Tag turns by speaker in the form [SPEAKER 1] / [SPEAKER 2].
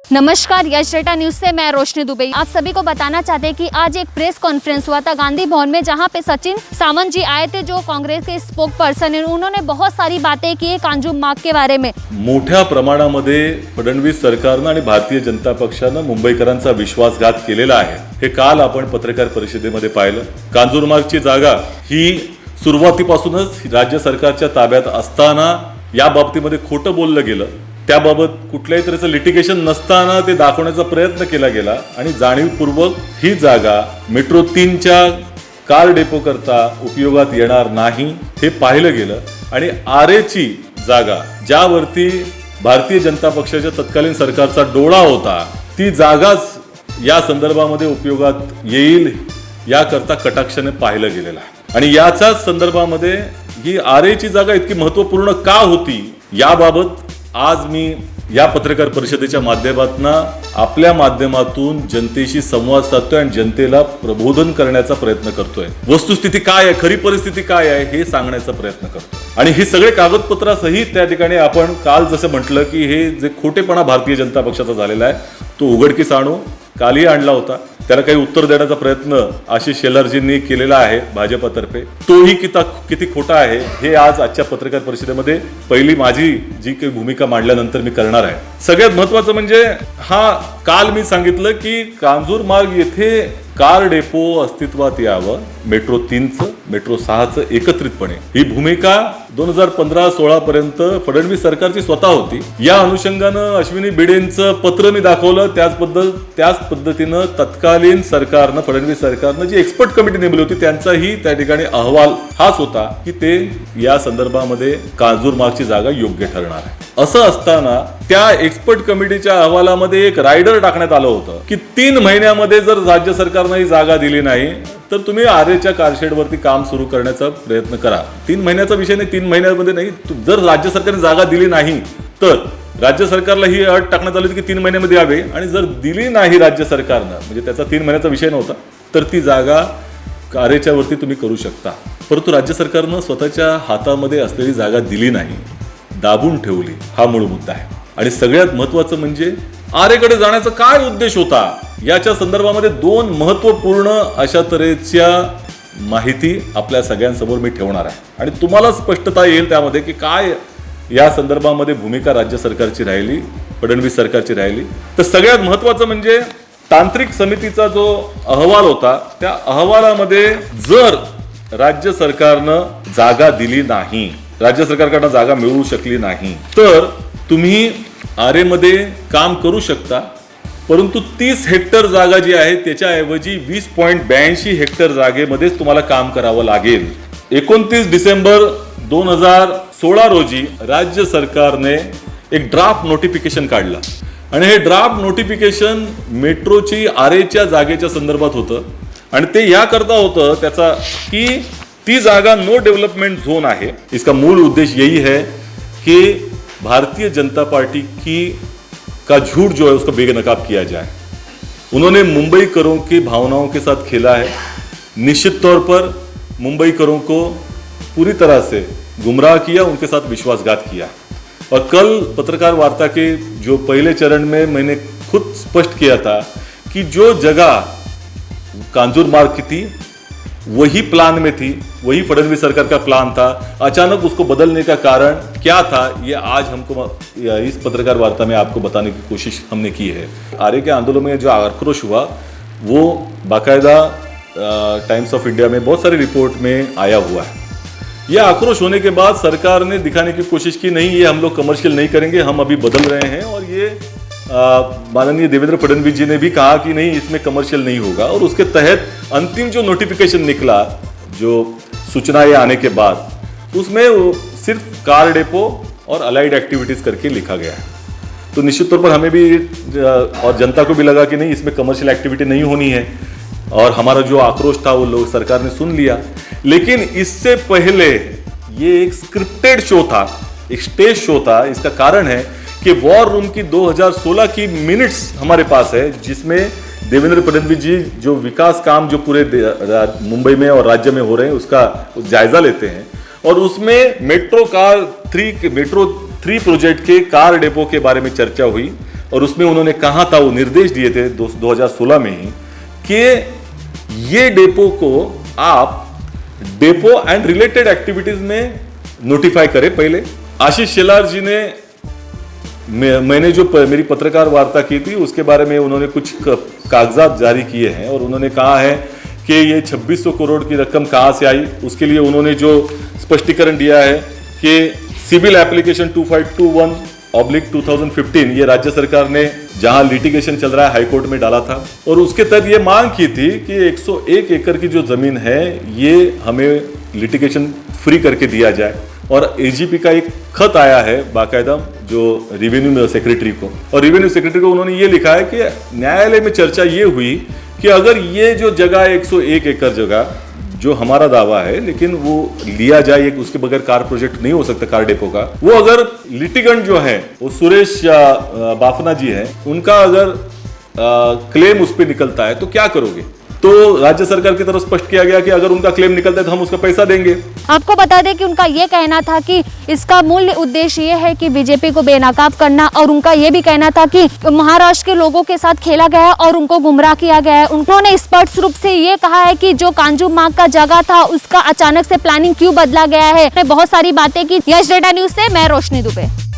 [SPEAKER 1] नमस्कार, यश data news से मैं रोशनी दुबे आप सभी को बताना चाहते हैं कि आज एक प्रेस कॉन्फ्रेंस हुआ था गांधी भवन में, जहां पे सचिन सावंत जी आए थे, जो कांग्रेस के स्पोक पर्सन है। उन्होंने बहुत सारी बातें की है कांजूमार्ग के बारे में।
[SPEAKER 2] मोठ्या प्रमाणामध्ये फडणवीस सरकारनं आणि भारतीय जनता पक्षानं मुंबईकरांचा विश्वासघात केलेला आहे, हे काल आपण पत्रकार परिषदेमध्ये पाहिलं। कांजूरमार्गची जागा ही सुरुवातीपासूनच राज्य सरकारच्या ताब्यात असताना या बाबतीमध्ये खोटं बोललं गेलं, त्याबाबत कुठल्याही तऱ्हेचं लिटिगेशन नसताना ते दाखवण्याचा प्रयत्न केला गेला आणि जाणीवपूर्वक ही जागा मेट्रो 3च्या कार डेपो करता उपयोगात येणार नाही हे पाहिलं गेलं आणि आरेची जागा ज्यावरती भारतीय जनता पक्षाच्या तत्कालीन सरकारचा डोळा होता, ती जागाच या संदर्भामध्ये उपयोगात येईल याकरता कटाक्षाने पाहिलं गेलेलं आहे। आणि याच्याच संदर्भामध्ये ही आरेची जागा इतकी महत्त्वपूर्ण का होती याबाबत आज मी या पत्रकार परिषदेच्या माध्यमातून आपल्या माध्यमातून जनतेशी संवाद साधतोय आणि जनतेला प्रबोधन करण्याचा प्रयत्न करतोय। वस्तुस्थिती काय आहे, खरी परिस्थिती काय आहे हे सांगण्याचा प्रयत्न करतो आणि हे सगळे कागदपत्रासहित त्या ठिकाणी आपण काल जसं म्हटलं की हे जे खोटेपणा भारतीय जनता पक्षाचा झालेला आहे तो उघडकीस आणू, कालही आणला होता। त्याला काही उत्तर देण्याचा प्रयत्न आशिष शेलारजींनी केलेला आहे भाजपतर्फे, तोही किती खोटा आहे हे आजच्या पत्रकार परिषदेमध्ये पहिली माझी जी काही भूमिका मांडल्यानंतर मी करणार आहे। सगळ्यात महत्त्वाचं म्हणजे काल मी सांगितलं की कांजूरमार्ग येथे कार डेपो अस्तित्वात यावं, मेट्रो 3चं मेट्रो 6चं एकत्रितपणे, ही भूमिका 2015-16 पर्यंत फडणवीस सरकारची स्वतः होती। या अनुषंगानं अश्विनी भिडेंचं पत्र मी दाखवलं, त्याच पद्धतीनं तत्कालीन सरकारनं फडणवीस सरकारनं जी एक्सपर्ट कमिटी नेमली होती त्यांचाही त्या ठिकाणी अहवाल हाच होता की ते या संदर्भामध्ये कांजूरमार्गची जागा योग्य ठरणार आहे। असं असताना त्या एक्सपर्ट कमिटीच्या अहवालामध्ये एक रायडर टाकण्यात आलं होतं की 3 महिन्यामध्ये जर राज्य सरकारनं ही जागा दिली नाही तर तुम्ही आरेच्या कारशेडवरती काम सुरू करण्याचा प्रयत्न करा। 3 महिन्याचा विषय नाही, 3 महिन्यामध्ये नाही, जर राज्य सरकारने जागा दिली नाही तर राज्य सरकारला ही अट टाकण्यात आली होती की 3 महिन्यामध्ये यावे, आणि जर दिली नाही राज्य सरकारनं, म्हणजे त्याचा 3 महिन्याचा विषय नव्हता, तर ती जागा आरेच्या वरती तुम्ही करू शकता। परंतु राज्य सरकारनं स्वतःच्या हातामध्ये असलेली जागा दिली नाही, दाबून ठेवली, हा मूळ मुद्दा आहे। आणि सगळ्यात महत्त्वाचं म्हणजे आरेकडे जाण्याचा काय उद्देश होता याच्या संदर्भामध्ये 2 महत्त्वपूर्ण अशा तऱ्हेच्या माहिती आपल्या सगळ्यांसमोर मी ठेवणार आहे आणि तुम्हाला स्पष्टता येईल त्यामध्ये की काय या संदर्भामध्ये भूमिका राज्य सरकारची राहिली, फडणवीस सरकारची राहिली। तर सगळ्यात महत्त्वाचं म्हणजे तांत्रिक समितीचा जो अहवाल होता, त्या अहवालामध्ये जर राज्य सरकारनं जागा दिली नाही, राज्य सरकारकडनं जागा मिळू शकली नाही, तर तुम्ही आरेमध्ये काम करू शकता, परंतु 30 हेक्टर जागा जी आहे त्याच्याऐवजी 20.82 हेक्टर जागेमध्येच तुम्हाला काम करावं लागेल। 29 डिसेंबर 2016 रोजी राज्य सरकारने एक ड्राफ्ट नोटिफिकेशन काढलं आणि हे ड्राफ्ट नोटिफिकेशन मेट्रोची आरेच्या जागेच्या संदर्भात होतं आणि ते याकरता होतं त्याचा की ती जागा नो डेवलपमेंट जोन आहे। इसका मूल उद्देश्य यही है कि भारतीय जनता पार्टी का झूठ जो है उसका बेनकाब किया जाए। उन्होंने मुंबईकरों की भावनाओं के साथ खेला है, निश्चित तौर पर मुंबईकरों को पूरी तरह से गुमराह किया, उनके साथ विश्वासघात किया। और कल पत्रकार वार्ता के जो पहले चरण में मैंने खुद स्पष्ट किया था कि जो जगह कांजूरमार्ग की थी वही प्लान में थी, वही फडणवीस सरकार का प्लान था, अचानक उसको बदलने का कारण क्या था ये आज हमको इस पत्रकार वार्ता में आपको बताने की कोशिश हमने की है। आरे के आंदोलन में जो आक्रोश हुआ वो बाकायदा टाइम्स ऑफ इंडिया में बहुत सारी रिपोर्ट में आया हुआ है। यह आक्रोश होने के बाद सरकार ने दिखाने की कोशिश की नहीं, ये हम लोग कमर्शियल नहीं करेंगे, हम अभी बदल रहे हैं, और ये माननीय देवेंद्र फडणवीस जी ने भी कहा कि नहीं इसमें कमर्शियल नहीं होगा। और उसके तहत अंतिम जो नोटिफिकेशन निकला, जो सूचनाएं आने के बाद, उसमें सिर्फ कार डेपो और अलाइड एक्टिविटीज करके लिखा गया है। तो निश्चित तौर पर हमें भी और जनता को भी लगा कि नहीं इसमें कमर्शियल एक्टिविटी नहीं होनी है, और हमारा जो आक्रोश था वो लोग सरकार ने सुन लिया। लेकिन इससे पहले ये एक स्क्रिप्टेड शो था, एक स्टेज शो था। इसका कारण है कि वॉर रूम की 2016 की मिनट्स हमारे पास है, जिसमें देवेंद्र फडणवीस जी जो विकास काम जो पूरे मुंबई में और राज्य में हो रहे हैं उसका जायजा लेते हैं, और उसमें मेट्रो 3 प्रोजेक्ट के कार डेपो के बारे में चर्चा हुई और उसमें उन्होंने कहा था, वो निर्देश दिए थे 2016 में ही कि ये डेपो को आप डेपो एंड रिलेटेड एक्टिविटीज में नोटिफाई करें पहले। आशीष शेलार जी ने मैंने जो मेरी पत्रकार वार्ता की थी उसके बारे में उन्होंने कुछ कागजात जारी किए हैं और उन्होंने कहा है कि ये 2600 करोड़ की रकम कहां से आई। उसके लिए उन्होंने जो स्पष्टीकरण दिया है कि सिविल एप्लीकेशन 2521/2015 ये राज्य सरकार ने जहां लिटिगेशन चल रहा है हाईकोर्ट में डाला था और उसके तहत ये मांग की थी कि 101 एकड़ की जो जमीन है ये हमें लिटिगेशन फ्री करके दिया जाए। और एजीपी का एक खत आया है बाकायदा जो रेवेन्यू सेक्रेटरी को, और रेवेन्यू सेक्रेटरी को उन्होंने ये लिखा है कि न्यायालय में चर्चा ये हुई कि अगर ये जो जगह 101 एकड़ जगह जो हमारा दावा है लेकिन वो लिया जाए, एक उसके बगैर कार प्रोजेक्ट नहीं हो सकता कार डेपो का, वो अगर लिटिगेंट जो है वो सुरेश बाफना जी है उनका अगर क्लेम उस पर निकलता है तो क्या करोगे। तो राज्य सरकार की तरफ स्पष्ट किया गया कि अगर उनका क्लेम निकलता है तो हम उसका पैसा देंगे।
[SPEAKER 1] आपको बता दें कि उनका ये कहना था कि इसका मूल उद्देश्य ये है कि बीजेपी को बेनकाब करना, और उनका ये भी कहना था कि महाराष्ट्र के लोगों के साथ खेला गया है और उनको गुमराह किया गया है। उन्होंने स्पष्ट रूप से ये कहा है कि जो कांजूमार्ग का जगह था उसका अचानक से प्लानिंग क्यों बदला गया है। बहुत सारी बातें की। यश डेटा न्यूज से मैं रोशनी दुबे।